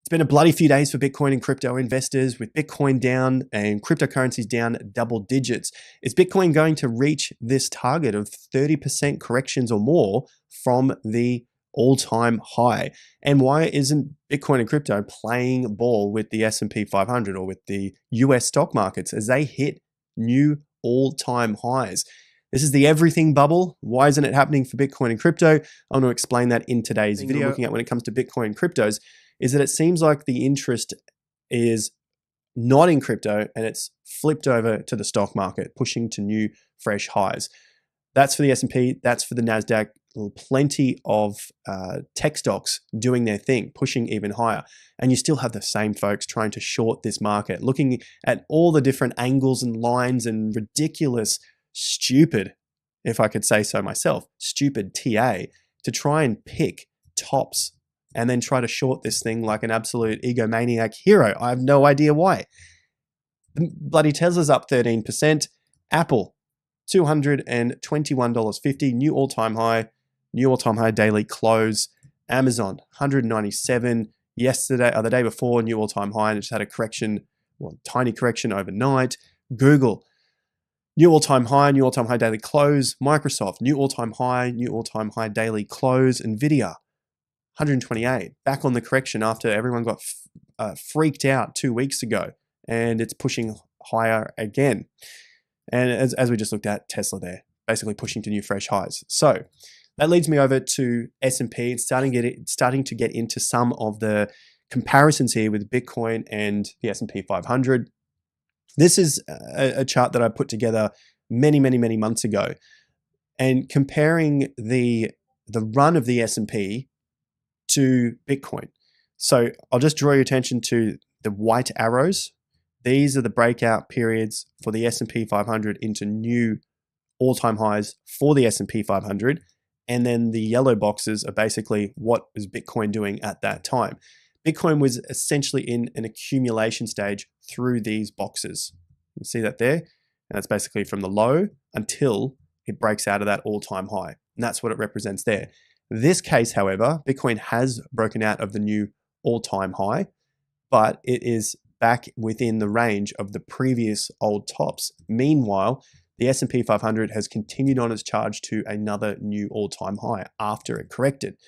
It's been a bloody few days for Bitcoin and crypto investors, with Bitcoin down and cryptocurrencies down double digits. Is Bitcoin going to reach this target of 30% corrections or more from the all-time high? And why isn't Bitcoin and crypto playing ball with the S&P 500 or with the US stock markets as they hit new all-time highs? This is the everything bubble. Why isn't it happening for Bitcoin and crypto? I want to explain that in today's video. Looking at when it comes to Bitcoin and cryptos is that it seems like the interest is not in crypto and it's flipped over to the stock market, pushing to new fresh highs. That's for the S&P, that's for the NASDAQ. Plenty of tech stocks doing their thing, pushing even higher. And you still have the same folks trying to short this market, looking at all the different angles and lines and ridiculous, stupid, if I could say so myself, stupid TA to try and pick tops and then try to short this thing like an absolute egomaniac hero. I have no idea why. The bloody Tesla's up 13%. Apple, $221.50, new all-time high daily close. Amazon, $197 yesterday, or the day before, new all-time high, and it just had a correction, tiny correction overnight. Google, new all-time high daily close. Microsoft, new all-time high daily close. Nvidia, 128, back on the correction after everyone got freaked out 2 weeks ago, and it's pushing higher again. And as we just looked at, Tesla there, basically pushing to new fresh highs. So that leads me over to S&P and starting to get into some of the comparisons here with Bitcoin and the S&P 500. This is a chart that I put together many months ago, and comparing the run of the S&P to Bitcoin. So I'll just draw your attention to the white arrows. These are the breakout periods for the S&P 500 into new all-time highs for the S&P 500. And then the yellow boxes are basically what was Bitcoin doing at that time. Bitcoin was essentially in an accumulation stage through these boxes. You see that there? And that's basically from the low until it breaks out of that all-time high. And that's what it represents there. This case, however, Bitcoin has broken out of the new all-time high, but it is back within the range of the previous old tops. Meanwhile, the S&P 500 has continued on its charge to another new all-time high after it corrected.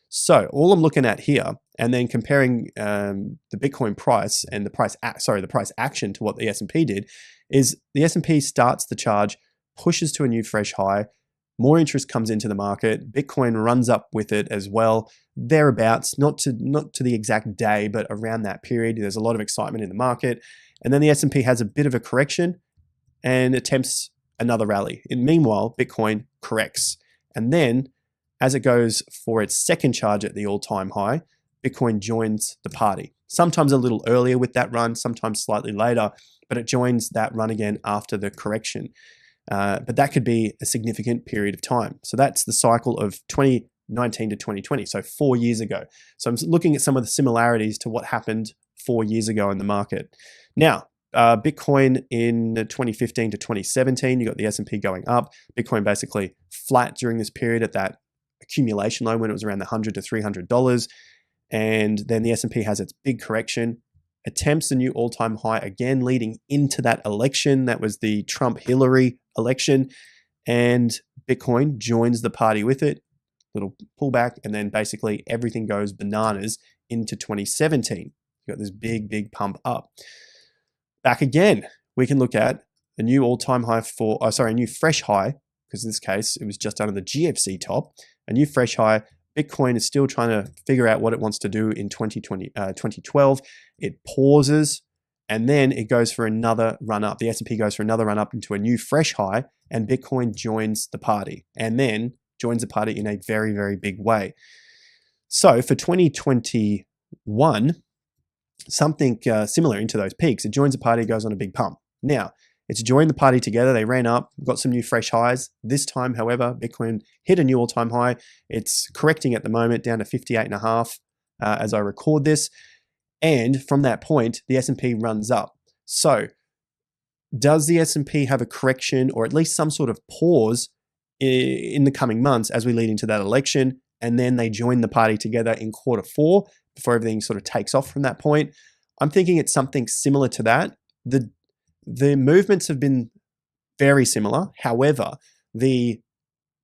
So all I'm looking at here, and then comparing the Bitcoin price and the price action to what the S&P did, is the S&P starts the charge, pushes to a new fresh high. More interest comes into the market. Bitcoin runs up with it as well, thereabouts, not to the exact day, but around that period. There's a lot of excitement in the market. And then the S&P has a bit of a correction and attempts another rally. And meanwhile, Bitcoin corrects. And then as it goes for its second charge at the all-time high, Bitcoin joins the party. Sometimes a little earlier with that run, sometimes slightly later, but it joins that run again after the correction. But that could be a significant period of time. So that's the cycle of 2019 to 2020, so 4 years ago. So I'm looking at some of the similarities to what happened 4 years ago in the market. Now, Bitcoin in 2015 to 2017, you got the S&P going up. Bitcoin basically flat during this period at that accumulation low when it was around the $100 to $300. And then the S&P has its big correction, attempts a new all-time high again, leading into that election. That was the Trump-Hillary election. And Bitcoin joins the party with it, little pullback, and then basically everything goes bananas into 2017. You got this big pump up. Back again, we can look at a new all-time high a new fresh high, because in this case, it was just under the GFC top, a new fresh high. Bitcoin is still trying to figure out what it wants to do in 2012. It pauses, and then it goes for another run up. The S&P goes for another run up into a new fresh high, and Bitcoin joins the party, and then joins the party in a very big way. So for 2021, something similar into those peaks. It joins the party, goes on a big pump. Now, it's joined the party together. They ran up, got some new fresh highs. This time, however, Bitcoin hit a new all-time high. It's correcting at the moment down to 58.5 as I record this. And from that point, the S&P runs up. So does the S&P have a correction or at least some sort of pause in the coming months as we lead into that election? And then they join the party together in quarter four. before everything sort of takes off from that point. I'm thinking it's something similar to that. The movements have been very similar. However, the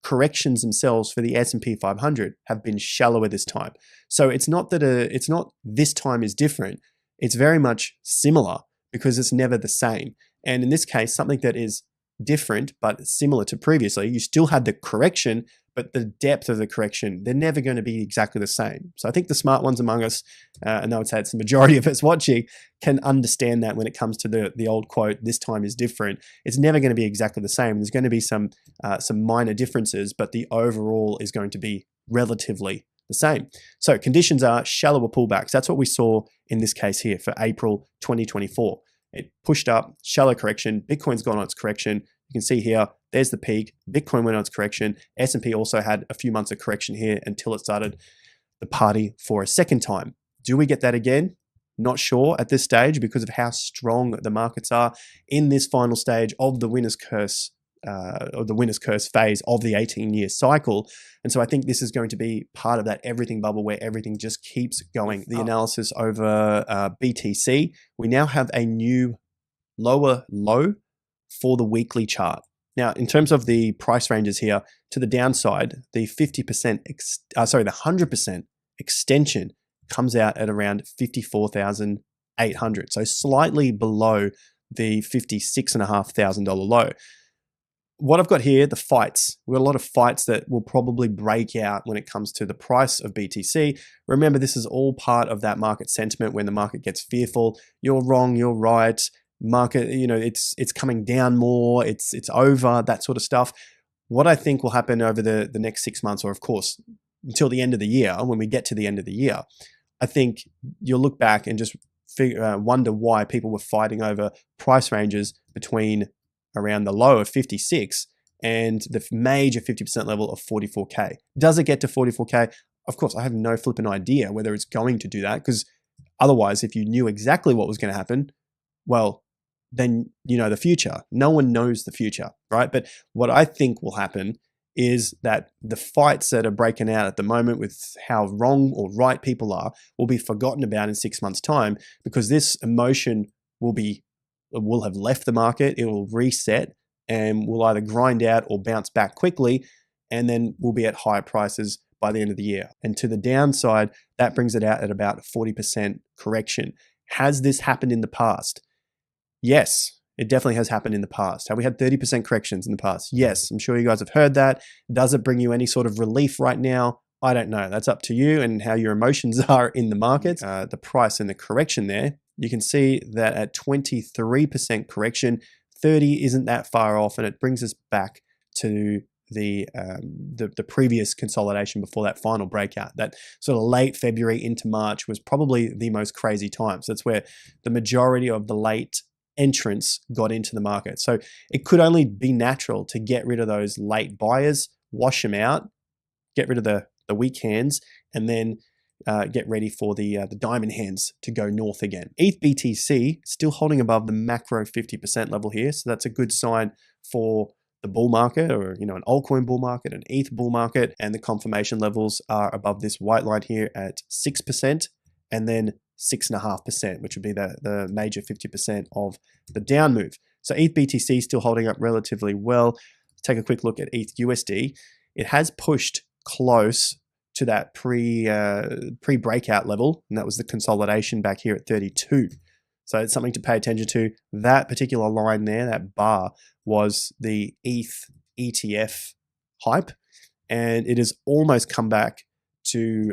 corrections themselves for the S&P 500 have been shallower this time. So it's not that it's not this time is different. It's very much similar because it's never the same. And in this case, something that is different but similar to previously, you still had the correction, but the depth of the correction, they're never going to be exactly the same. So I think the smart ones among us, and I would say it's the majority of us watching, can understand that when it comes to the old quote, this time is different. It's never going to be exactly the same. There's going to be some minor differences, but the overall is going to be relatively the same. So conditions are shallower pullbacks. That's what we saw in this case here for April 2024. It pushed up, shallow correction. Bitcoin's gone on its correction. You can see here, there's the peak. Bitcoin went on its correction. S&P also had a few months of correction here until it started the party for a second time. Do we get that again? Not sure at this stage because of how strong the markets are in this final stage of the winner's curse phase of the 18-year cycle. And so I think this is going to be part of that everything bubble where everything just keeps going. The analysis over BTC, we now have a new lower low for the weekly chart. Now, in terms of the price ranges here, to the downside, the 100% extension comes out at around 54,800. So slightly below the $56,500 low. What I've got here, the fights. We've got a lot of fights that will probably break out when it comes to the price of BTC. Remember, this is all part of that market sentiment when the market gets fearful. You're wrong, you're right. Market, it's coming down more, it's over, that sort of stuff. What I think will happen over the next 6 months, or of course, until the end of the year, when we get to the end of the year, I think you'll look back and just wonder why people were fighting over price ranges between around the low of 56 and the major 50% level of 44K. Does it get to 44K? Of course, I have no flipping idea whether it's going to do that, because otherwise, if you knew exactly what was going to happen, well, then you know the future. No one knows the future, right? But what I think will happen is that the fights that are breaking out at the moment with how wrong or right people are will be forgotten about in 6 months' time, because this emotion will have left the market, it will reset, and will either grind out or bounce back quickly, and then we'll be at higher prices by the end of the year. And to the downside, that brings it out at about 40% correction. Has this happened in the past? Yes, it definitely has happened in the past. Have we had 30% corrections in the past? Yes, I'm sure you guys have heard that. Does it bring you any sort of relief right now? I don't know. That's up to you and how your emotions are in the market. The price and the correction there, you can see that at 23% correction, 30 isn't that far off, and it brings us back to the previous consolidation before that final breakout. That sort of late February into March was probably the most crazy time. So that's where the majority of the late entrants got into the market. So it could only be natural to get rid of those late buyers, wash them out, get rid of the weak hands, and then get ready for the diamond hands to go north again. ETH BTC still holding above the macro 50% level here. So that's a good sign for the bull market, or an altcoin bull market, an ETH bull market, and the confirmation levels are above this white line here at 6%, and then 6.5%, which would be the major 50% of the down move. So ETH BTC still holding up relatively well. Take a quick look at ETH USD. It has pushed close to that pre-breakout level, and that was the consolidation back here at 32. So it's something to pay attention to. That particular line there, that bar, was the ETH ETF hype, and it has almost come back to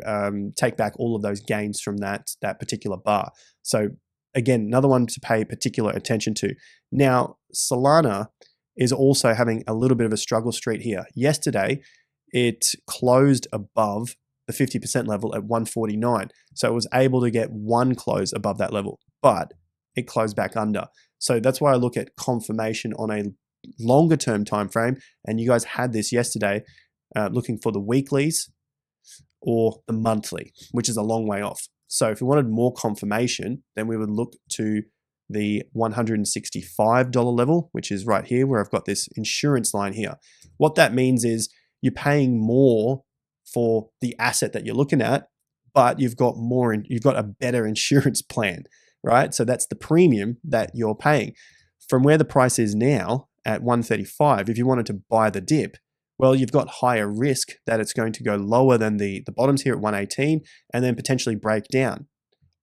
take back all of those gains from that particular bar. So again, another one to pay particular attention to. Now, Solana is also having a little bit of a struggle street here. Yesterday, it closed above the 50% level at 149. So it was able to get one close above that level, but it closed back under. So that's why I look at confirmation on a longer term time frame. And you guys had this yesterday, looking for the weeklies or the monthly, which is a long way off. So if we wanted more confirmation, then we would look to the $165 level, which is right here where I've got this insurance line here. What that means is you're paying more for the asset that you're looking at, but you've got a better insurance plan, right? So that's the premium that you're paying. From where the price is now at 135, if you wanted to buy the dip, well, you've got higher risk that it's going to go lower than the bottoms here at 118 and then potentially break down.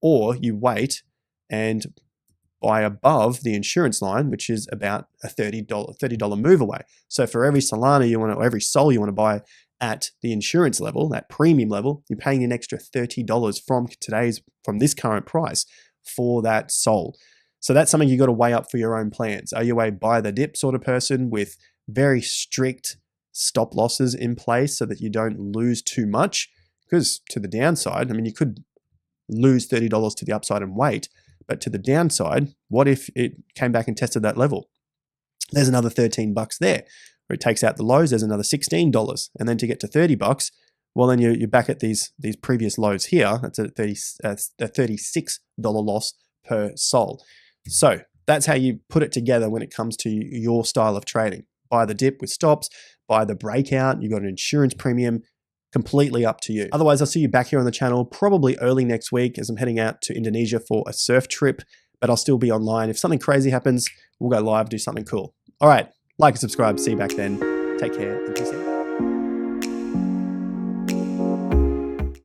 Or you wait and buy above the insurance line, which is about a $30 move away. So for every Solana or every Sol you want to buy at the insurance level, that premium level, you're paying an extra $30 from this current price for that Sol. So that's something you got to weigh up for your own plans. Are you a buy the dip sort of person with very strict stop losses in place so that you don't lose too much? Because to the downside, I mean, you could lose $30 to the upside and wait, but to the downside, what if it came back and tested that level? There's another $13 there. Where it takes out the lows, there's another $16. And then to get to $30, well, then you're back at these previous lows here. That's a $36 loss per Sol. So that's how you put it together when it comes to your style of trading. Buy the dip with stops, buy the breakout, you've got an insurance premium, completely up to you. Otherwise, I'll see you back here on the channel probably early next week as I'm heading out to Indonesia for a surf trip, but I'll still be online. If something crazy happens, we'll go live, do something cool. All right, like and subscribe. See you back then. Take care and peace out.